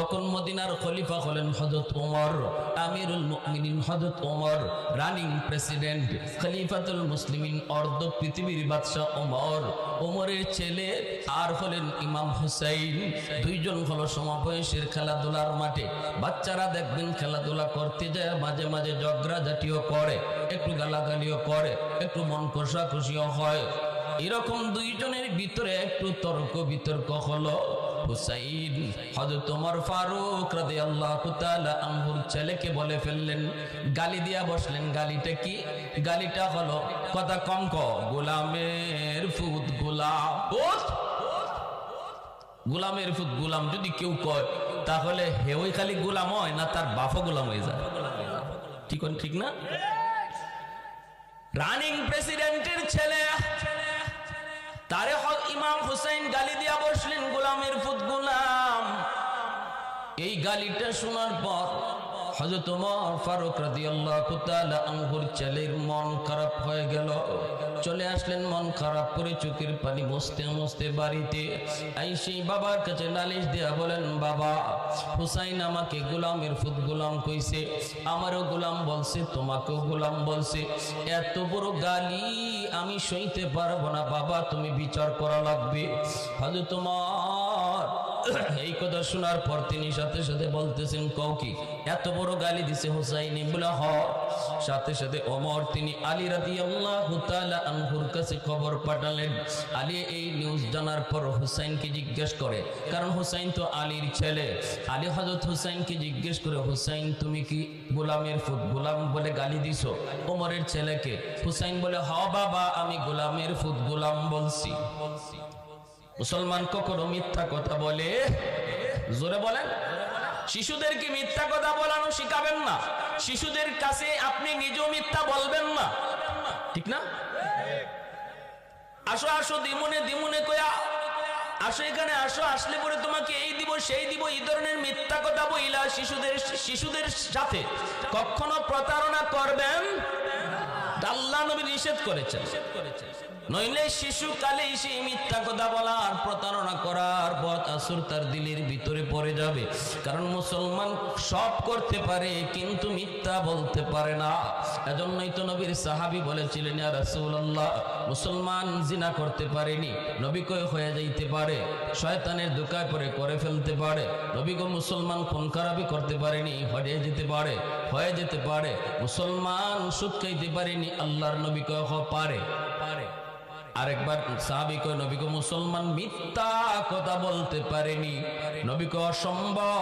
তখন মদিনার খলিফা হলেন হযরত ওমর, আমিরুল মুমিনিন হযরত ওমর, রানিং প্রেসিডেন্ট, খলিফাতুল মুসলিমিন, অর্ধ পৃথিবীর বাদশা ওমর। ওমরের ছেলে আর হলেন ইমাম হুসাইন। দুইজন হলো সমবয়সের খেলাধুলার মাঠে। বাচ্চারা দেখবেন খেলাধুলা করতে যায় মাঝে মাঝে ঝগড়াঝাটিও করে, একটু গালাগালিও করে, একটু মন কষাকষিও হয়। এরকম দুইজনের ভিতরে একটু তর্ক বিতর্ক হলো। হুসাইন হযরত ওমর ফারুক রাদিয়াল্লাহু তাআলা আনহুর ছেলেকে বলে ফেললেন, গালি দিয়া বসলেন। গালিটা কি? গালিটা হলো, কথা কম ক, গোলামের ফুত গোলাম। গোলামের ফুত গোলাম যদি কেউ কয় তাহলে হেওই খালি গোলাম হয় না, তার বাপও গোলাম হয়ে যায়। ঠিক না? রানিং প্রেসিডেন্টের ছেলে, তারে ইমাম হুসাইন গালি দিয়া বসলেন, গোলামের ফুত গোলাম। এই গালিটা শোনার পর হযরত ওমর ফারুক রাদিয়াল্লাহু তাআলা আনহুর ছেলের মন খারাপ হয়ে গেল। চলে আসলেন মন খারাপ করে, চোখের পানি মুছতে মুছতে বাড়িতে আইসি বাবার কাছে নালিশ দিয়া বলেন, বাবা, হুসাইন আমাকে গোলামের ফুত গোলাম কইছে, আমারও গোলাম বলছে, তোমাকেও গোলাম বলছে। এত বড় গালি আমি সইতে পারবো না বাবা, তুমি বিচার করা লাগবে। হযরত ওমর এই কথা শোনার পর তিনি সাথে সাথে বলতেছেন, কও কি, এত বড় গালি দিছে হুসাইন? বলে হ। সাথে সাথে ওমর তিনি আলী রাদিয়াল্লাহু তাআলা আনহুর কাছে খবর পাঠালেন। আলী এই নিউজ জানার পর হুসাইনকে জিজ্ঞেস করে, কারণ হুসাইন তো আলীর ছেলে। আলী হযরত হুসাইনকে জিজ্ঞেস করে, হুসাইন তুমি কি গোলামের ফুত গোলাম বলে গালি দিছো ওমরের ছেলেকে? হুসাইন বলে, হ বাবা, আমি গোলামের ফুত গোলাম বলছি। মুসলমান কখনো মিথ্যা কথা বলে? জোরে বলেন। শিশুদেরকে মিথ্যা কথা বলানো শিখাবেন না। শিশুদের কাছে আপনি নিজেও মিথ্যা বলবেন না, ঠিক না? আসো আসো দিমুনে দিমুনে কয়া আসো, এখানে আসো, আসলে পরে তোমাকে এই দিব সেই দিব, এই ধরনের মিথ্যা কথা বইলা শিশুদের সাথে কখনো প্রতারণা করবেন। আল্লাহ নবী নিষেধ করেছেন। নইলে শিশুকালে সেই মিথ্যা কথা বলার, প্রতারণা করার পথ আসর তার দিলের ভিতরে পড়ে যাবে। কারণ মুসলমান সব করতে পারে কিন্তু মিথ্যা বলতে পারে না। এজন্যই তো নবীর সাহাবী বলেছিলেন, ইয়া রাসূলুল্লাহ, মুসলমান জিনা করতে পারেনি, নবী কই হয়ে যাইতে পারে, শয়তানের ধোঁকায় পড়ে করে ফেলতে পারে। নবী গো মুসলমান খুন খারাপি করতে পারেনি, হয়ে যেতে পারে। মুসলমান সুদ খাইতে পারেনি, আল্লাহর নবী কয় পারে। আরেকবার সাহাবী কয়, নবী গো মুসলমান মিথ্যা কথা বলতে পারেনি, নবী কয় অসম্ভব।